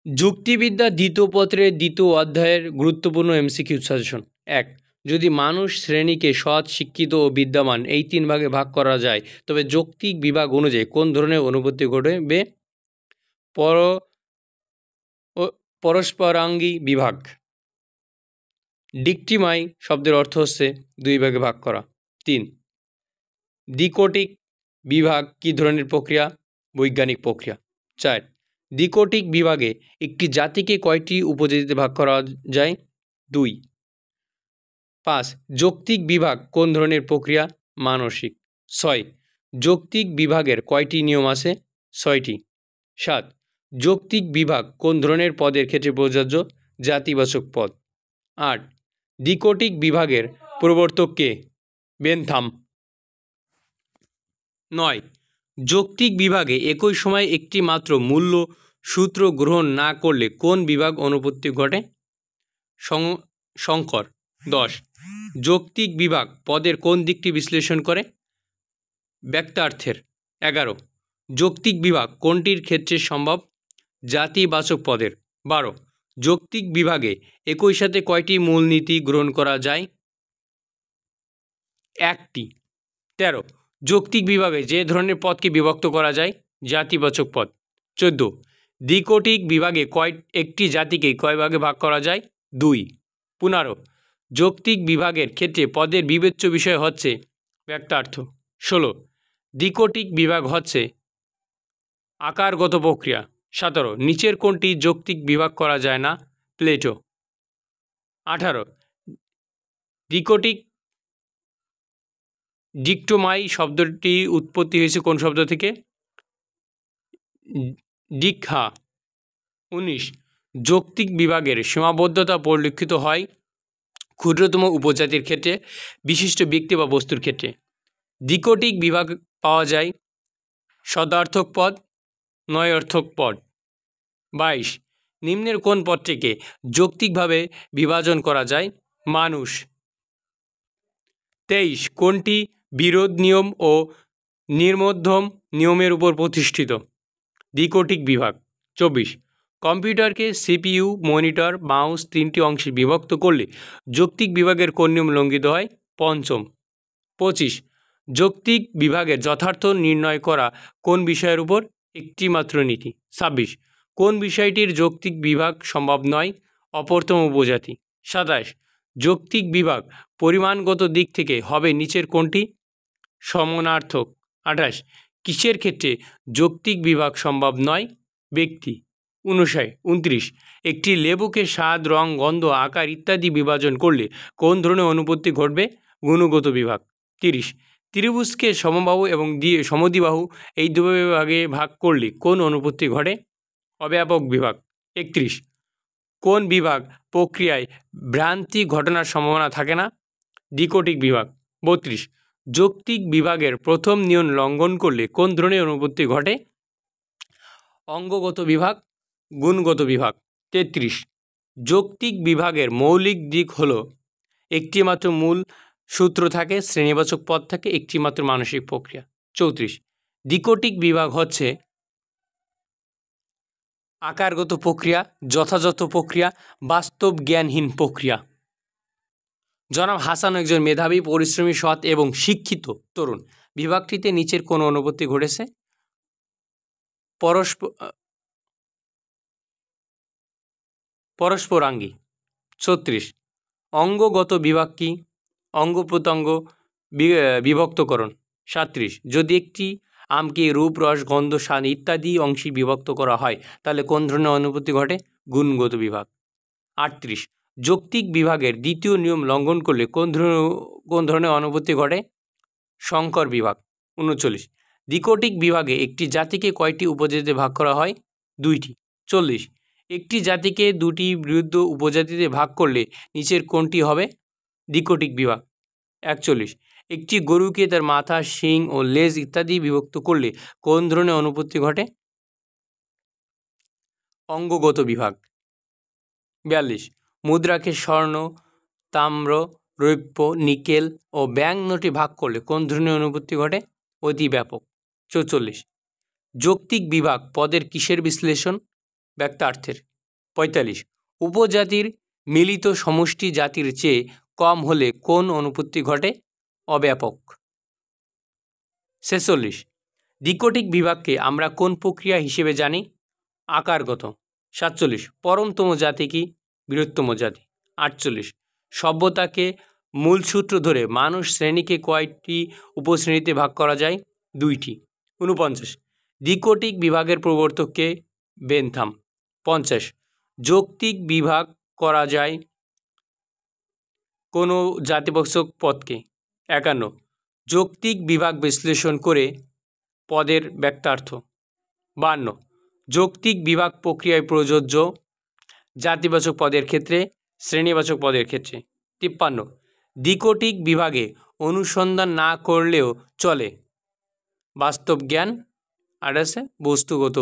যুক্তিবিদ্যা দ্বিতীয় পত্রের দ্বিতীয় অধ্যায়ের গুরুত্বপূর্ণ এমসিকিউ সাজেশন। 1. যদি মানুষ শ্রেণীকে সৎ, শিক্ষিত ও বিদ্যমান এই 3 ভাগে ভাগ করা যায় তবে যৌক্তিক বিভাগ অনুযায়ী কোন ধরনের অনুভূতি ঘটবে? পরস্পরাঙ্গী বিভাগ। ডিকটিমাই শব্দের অর্থ হচ্ছে 2 ভাগে ভাগ করা। 3. দ্বিকোটিক বিভাগ কী ধরনের প্রক্রিয়া? বৈজ্ঞানিক প্রক্রিয়া। 4. দ্বিকোটিক বিভাগে একটি জাতিকে কয়টি উপজাতিতে ভাগ করা যায়? 2. 5. যৌক্তিক বিভাগ কোন ধরনের প্রক্রিয়া? মানসিক। 6. যৌক্তিক বিভাগের কয়টি নিয়ম আছে? 6টি। 7. যৌক্তিক বিভাগ কোন ধরনের পদের ক্ষেত্রে প্রযোজ্য? জাতিবাচক পদ। 8. দ্বিকোটিক বিভাগের প্রবর্তক কে? বেনথাম। 9. যৌক্তিক বিভাগে একই সময়ে একটি মাত্র মূল্য সূত্র গ্রহণ না করলে কোন বিভাগ অনুপত্তি ঘটে? সংকর। 10. যৌক্তিক বিভাগ পদের কোন দিকটি বিশ্লেষণ করে? ব্যক্তার্থের। 11. যৌক্তিক বিভাগ কোনটির ক্ষেত্রে সম্ভব? জাতিবাচক পদের। 12. যৌক্তিক বিভাগে একই সাথে কয়টি মূলনীতি গ্রহণ করা যায়? 1টি। 13. যৌক্তিক বিভাগে যে ধরনের পদকে বিভক্ত করা যায়? জাতিবাচক পদ। 14. দ্বিকোটিক বিভাগে একটি জাতিকে কয় ভাগে ভাগ করা যায়? 2। 15. যৌক্তিক বিভাগের ক্ষেত্রে পদের বিবেচ্য বিষয় হচ্ছে ব্যক্তার্থ। 16. দ্বিকোটিক বিভাগ হচ্ছে আকারগত প্রক্রিয়া। 17. নিচের কোনটি যৌক্তিক বিভাগ করা যায় না? প্লেটো। 18. দ্বিকোটিক ডিকটোমাই শব্দটি উৎপত্তি হয়েছে কোন শব্দ থেকে? দীক্ষা। 19. যৌক্তিক বিভাগের সীমাবদ্ধতা পরিলক্ষিত হয় ক্ষুদ্রতম উপজাতির ক্ষেত্রে, বিশিষ্ট ব্যক্তি বা বস্তুর ক্ষেত্রে। দ্বিকোটিক বিভাগ পাওয়া যায় সদার্থক পদ, নয়ার্থক পদ। 22. নিম্নের কোন পদটিকে যৌক্তিকভাবে বিভাজন করা যায়? মানুষ। 23. কোনটি বিরোধ নিয়ম ও নির্মধ্যম নিয়মের উপর প্রতিষ্ঠিত? দ্বিকোটিক বিভাগ। 24. কম্পিউটারকে সিপিইউ, মনিটর, মাউস 3টি অংশে বিভক্ত করলে যৌক্তিক বিভাগের কোন নিয়ম লঙ্ঘিত হয়? পঞ্চম। 25. যৌক্তিক বিভাগের যথার্থ নির্ণয় করা কোন বিষয়ের উপর? একটি মাত্র নীতি। 26. কোন বিষয়টির যৌক্তিক বিভাগ সম্ভব নয়? অপরতম উপজাতি। 27. যৌক্তিক বিভাগ পরিমাণগত দিক থেকে হবে নিচের কোনটি? সমানার্থক। 28. কিসের ক্ষেত্রে যৌক্তিক বিভাগ সম্ভব নয়? ব্যক্তি। 29. একটি লেবুকে স্বাদ, রং, গন্ধ, আকার ইত্যাদি বিভাজন করলে কোন ধরনের অনুপত্তি ঘটবে? গুণগত বিভাগ। 30. ত্রিভুজকে সমবাহু এবং সমদ্বিবাহু এই 2 ভাগে ভাগ করলে কোন অনুপত্তি ঘটে? অব্যাপক বিভাগ। 31. কোন বিভাগ প্রক্রিয়ায় ভ্রান্তি ঘটনার সম্ভাবনা থাকে না? দ্বিকোটিক বিভাগ। 32. যৌক্তিক বিভাগের প্রথম নিয়ম লঙ্ঘন করলে কোন ধরনের অনুপত্তি ঘটে? অঙ্গগত বিভাগ, গুণগত বিভাগ। 33. যৌক্তিক বিভাগের মৌলিক দিক হলো একটি মাত্র মূল সূত্র থাকে, শ্রেণীবাচক পদ থাকে, একটি মাত্র মানসিক প্রক্রিয়া। 34. দ্বিকোটিক বিভাগ হচ্ছে আকারগত প্রক্রিয়া, যথাযথ প্রক্রিয়া, বাস্তব জ্ঞানহীন প্রক্রিয়া। জনাব হাসান একজন মেধাবী, পরিশ্রমী, সৎ এবং শিক্ষিত তরুণ। বিভাগটিতে নিচের কোন অনুপত্তি ঘটেছে? পরস্পরাঙ্গী। 36. অঙ্গগত বিভাগ কি? অঙ্গ প্রত্যঙ্গ বিভক্তকরণ। 37. যদি একটি আমকে রূপ, রস, গন্ধ, স্বাদ ইত্যাদি অংশে বিভক্ত করা হয় তাহলে কোন ধরনের অনুপত্তি ঘটে? গুণগত বিভাগ। 38. যৌক্তিক বিভাগের দ্বিতীয় নিয়ম লঙ্ঘন করলে কোন ধরনের অনুপত্তি ঘটে? সংকর বিভাগ। 39. দ্বিকোটিক বিভাগে একটি জাতিকে কয়টি উপজাতিতে ভাগ করা হয়? 2টি। 40. একটি জাতিকে 2টি বিরুদ্ধ উপজাতিতে ভাগ করলে নিচের কোনটি হবে? দ্বিকোটিক বিভাগ। 41. একটি গরুকে তার মাথা, শিং ও লেজ ইত্যাদি বিভক্ত করলে কোন ধরনের অনুপত্তি ঘটে? অঙ্গগত বিভাগ। 42. মুদ্রাকে স্বর্ণ, তাম্র, রৌপ্য, নিকেল ও ব্যাংক নোটে ভাগ করলে কোন ধরনের অনুপত্তি ঘটে? অতি ব্যাপক। 44. যৌক্তিক বিভাগ পদের কিসের বিশ্লেষণ? ব্যক্তার্থের। 45 উপজাতির মিলিত সমষ্টি জাতির চেয়ে কম হলে কোন অনুপত্তি ঘটে? অব্যাপক। 46 দ্বিকোটিক বিভাগকে আমরা কোন প্রক্রিয়া হিসেবে জানি? আকারগত। 47 পরমতম জাতি কি? বৃহত্তম জাতি। 48 সভ্যতাকে মূলসূত্র ধরে মানুষ শ্রেণীকে কয়টি উপশ্রেণীতে ভাগ করা যায়? 2টি। 49 দ্বিকোটিক বিভাগের প্রবর্তক কে? বেনথাম। 50 যৌক্তিক বিভাগ করা যায় কোনো জাতিবাচক পদকে? 51 যৌক্তিক বিভাগ বিশ্লেষণ করে পদের ব্যক্তার্থ। 52 যৌক্তিক বিভাগ প্রক্রিয়ায় প্রযোজ্য জাতিবাচক পদের ক্ষেত্রে, শ্রেণীবাচক পদের ক্ষেত্রে। 53 দ্বিকোটিক বিভাগে অনুসন্ধান না করলেও চলে বাস্তব জ্ঞান আর আছে বস্তুগত